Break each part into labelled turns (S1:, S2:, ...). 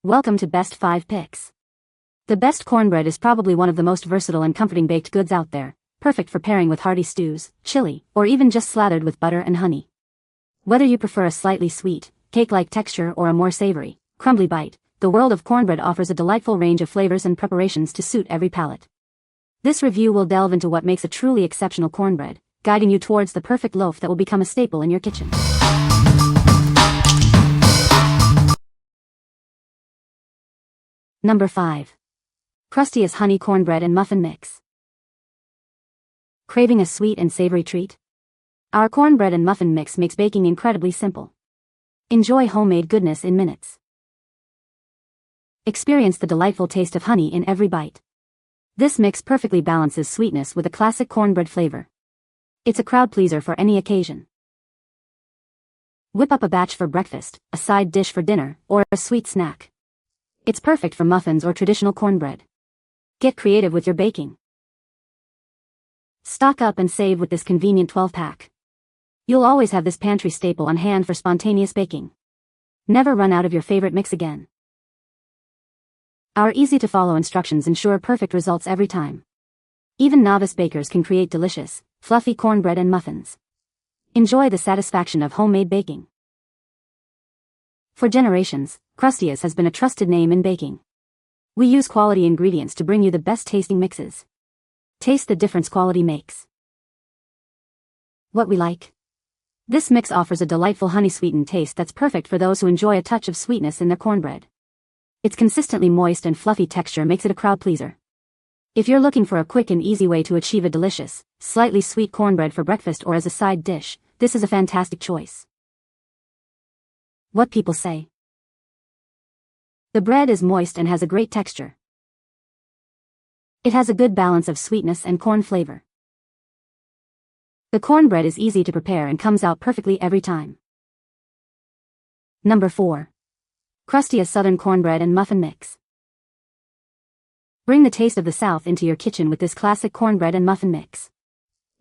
S1: Welcome to Best 5 Picks. The best cornbread is probably one of the most versatile and comforting baked goods out there, perfect for pairing with hearty stews, chili, or even just slathered with butter and honey. Whether you prefer a slightly sweet, cake-like texture or a more savory, crumbly bite, the world of cornbread offers a delightful range of flavors and preparations to suit every palate. This review will delve into what makes a truly exceptional cornbread, guiding you towards the perfect loaf that will become a staple in your kitchen. Number 5. Krusteaz Honey Cornbread and Muffin Mix. Craving a sweet and savory treat? Our cornbread and muffin mix makes baking incredibly simple. Enjoy homemade goodness in minutes. Experience the delightful taste of honey in every bite. This mix perfectly balances sweetness with a classic cornbread flavor. It's a crowd pleaser for any occasion. Whip up a batch for breakfast, a side dish for dinner, or a sweet snack. It's perfect for muffins or traditional cornbread. Get creative with your baking. Stock up and save with this convenient 12-pack. You'll always have this pantry staple on hand for spontaneous baking. Never run out of your favorite mix again. Our easy-to-follow instructions ensure perfect results every time. Even novice bakers can create delicious, fluffy cornbread and muffins. Enjoy the satisfaction of homemade baking. For generations, Krusteaz has been a trusted name in baking. We use quality ingredients to bring you the best tasting mixes. Taste the difference quality makes. What we like? This mix offers a delightful honey-sweetened taste that's perfect for those who enjoy a touch of sweetness in their cornbread. Its consistently moist and fluffy texture makes it a crowd pleaser. If you're looking for a quick and easy way to achieve a delicious, slightly sweet cornbread for breakfast or as a side dish, this is a fantastic choice. What people say. The bread is moist and has a great texture. It has a good balance of sweetness and corn flavor. The cornbread is easy to prepare and comes out perfectly every time. Number 4. Krusteaz Southern Cornbread and Muffin Mix. Bring the taste of the South into your kitchen with this classic cornbread and muffin mix.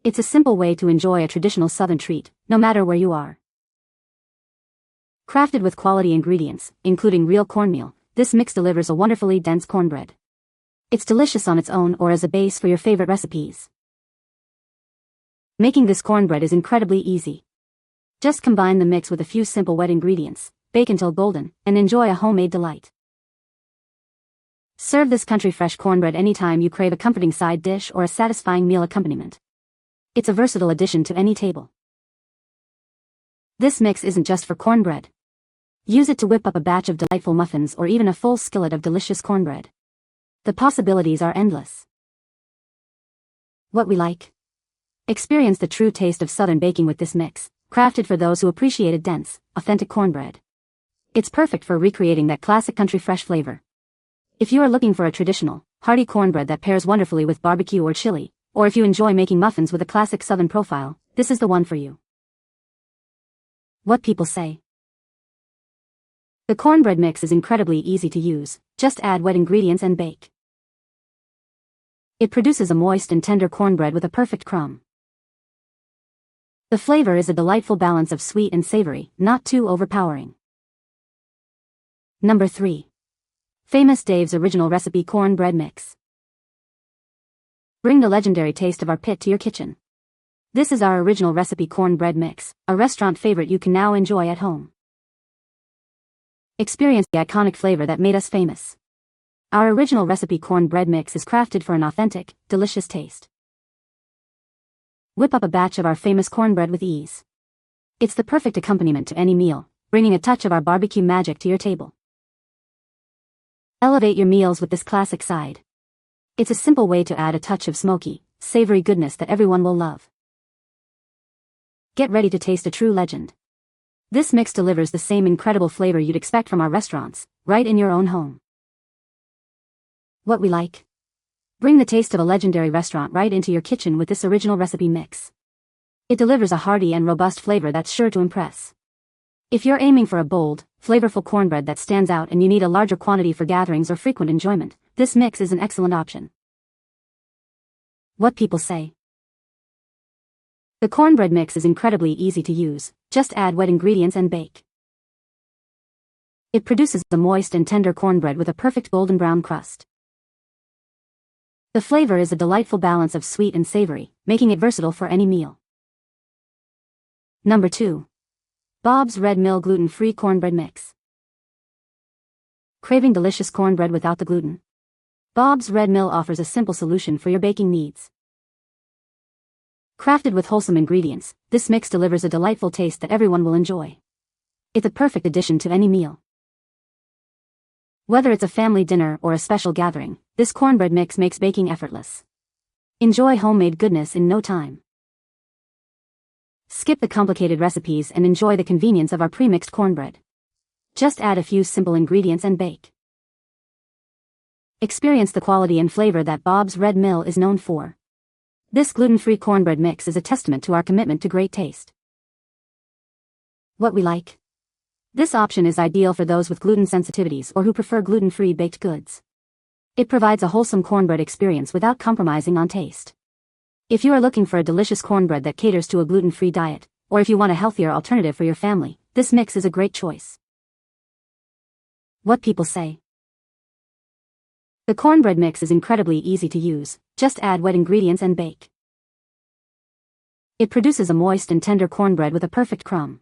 S1: It's a simple way to enjoy a traditional Southern treat, no matter where you are. Crafted with quality ingredients, including real cornmeal, this mix delivers a wonderfully dense cornbread. It's delicious on its own or as a base for your favorite recipes. Making this cornbread is incredibly easy. Just combine the mix with a few simple wet ingredients, bake until golden, and enjoy a homemade delight. Serve this country-fresh cornbread anytime you crave a comforting side dish or a satisfying meal accompaniment. It's a versatile addition to any table. This mix isn't just for cornbread. Use it to whip up a batch of delightful muffins or even a full skillet of delicious cornbread. The possibilities are endless. What we like? Experience the true taste of Southern baking with this mix, crafted for those who appreciate a dense, authentic cornbread. It's perfect for recreating that classic country fresh flavor. If you are looking for a traditional, hearty cornbread that pairs wonderfully with barbecue or chili, or if you enjoy making muffins with a classic Southern profile, this is the one for you. What people say. The cornbread mix is incredibly easy to use, just add wet ingredients and bake. It produces a moist and tender cornbread with a perfect crumb. The flavor is a delightful balance of sweet and savory, not too overpowering. Number 3. Famous Dave's Original Recipe Cornbread Mix. Bring the legendary taste of our pit to your kitchen. This is our original recipe cornbread mix, a restaurant favorite you can now enjoy at home. Experience the iconic flavor that made us famous. Our original recipe cornbread mix is crafted for an authentic, delicious taste. Whip up a batch of our famous cornbread with ease. It's the perfect accompaniment to any meal, bringing a touch of our barbecue magic to your table. Elevate your meals with this classic side. It's a simple way to add a touch of smoky, savory goodness that everyone will love. Get ready to taste a true legend. This mix delivers the same incredible flavor you'd expect from our restaurants, right in your own home. What we like? Bring the taste of a legendary restaurant right into your kitchen with this original recipe mix. It delivers a hearty and robust flavor that's sure to impress. If you're aiming for a bold, flavorful cornbread that stands out and you need a larger quantity for gatherings or frequent enjoyment, this mix is an excellent option. What people say. The cornbread mix is incredibly easy to use, just add wet ingredients and bake. It produces a moist and tender cornbread with a perfect golden brown crust. The flavor is a delightful balance of sweet and savory, making it versatile for any meal. Number 2. Bob's Red Mill Gluten-Free Cornbread Mix. Craving delicious cornbread without the gluten? Bob's Red Mill offers a simple solution for your baking needs. Crafted with wholesome ingredients, this mix delivers a delightful taste that everyone will enjoy. It's a perfect addition to any meal. Whether it's a family dinner or a special gathering, this cornbread mix makes baking effortless. Enjoy homemade goodness in no time. Skip the complicated recipes and enjoy the convenience of our pre-mixed cornbread. Just add a few simple ingredients and bake. Experience the quality and flavor that Bob's Red Mill is known for. This gluten-free cornbread mix is a testament to our commitment to great taste. What we like? This option is ideal for those with gluten sensitivities or who prefer gluten-free baked goods. It provides a wholesome cornbread experience without compromising on taste. If you are looking for a delicious cornbread that caters to a gluten-free diet, or if you want a healthier alternative for your family, this mix is a great choice. What people say. The cornbread mix is incredibly easy to use, just add wet ingredients and bake. It produces a moist and tender cornbread with a perfect crumb.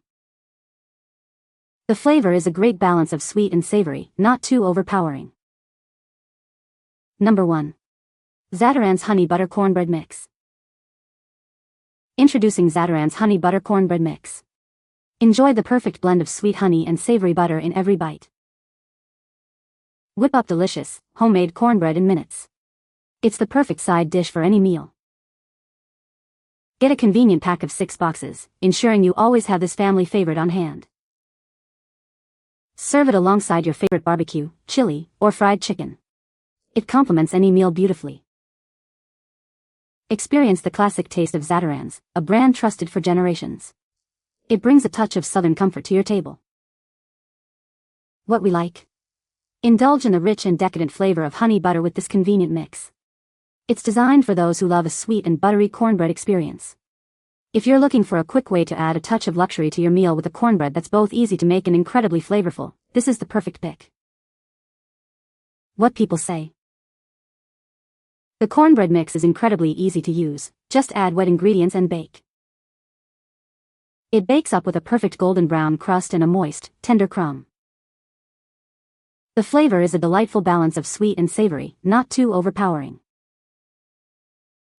S1: The flavor is a great balance of sweet and savory, not too overpowering. Number 1. ZATARAIN'S Honey Butter Cornbread Mix. Introducing ZATARAIN'S Honey Butter Cornbread Mix. Enjoy the perfect blend of sweet honey and savory butter in every bite. Whip up delicious, homemade cornbread in minutes. It's the perfect side dish for any meal. Get a convenient pack of 6 boxes, ensuring you always have this family favorite on hand. Serve it alongside your favorite barbecue, chili, or fried chicken. It complements any meal beautifully. Experience the classic taste of ZATARAIN'S, a brand trusted for generations. It brings a touch of southern comfort to your table. What we like? Indulge in the rich and decadent flavor of honey butter with this convenient mix. It's designed for those who love a sweet and buttery cornbread experience. If you're looking for a quick way to add a touch of luxury to your meal with a cornbread that's both easy to make and incredibly flavorful, this is the perfect pick. What people say. The cornbread mix is incredibly easy to use, just add wet ingredients and bake. It bakes up with a perfect golden brown crust and a moist, tender crumb. The flavor is a delightful balance of sweet and savory, not too overpowering.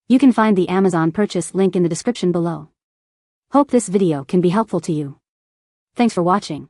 S1: You can find the Amazon purchase link in the description below. Hope this video can be helpful to you. Thanks for watching.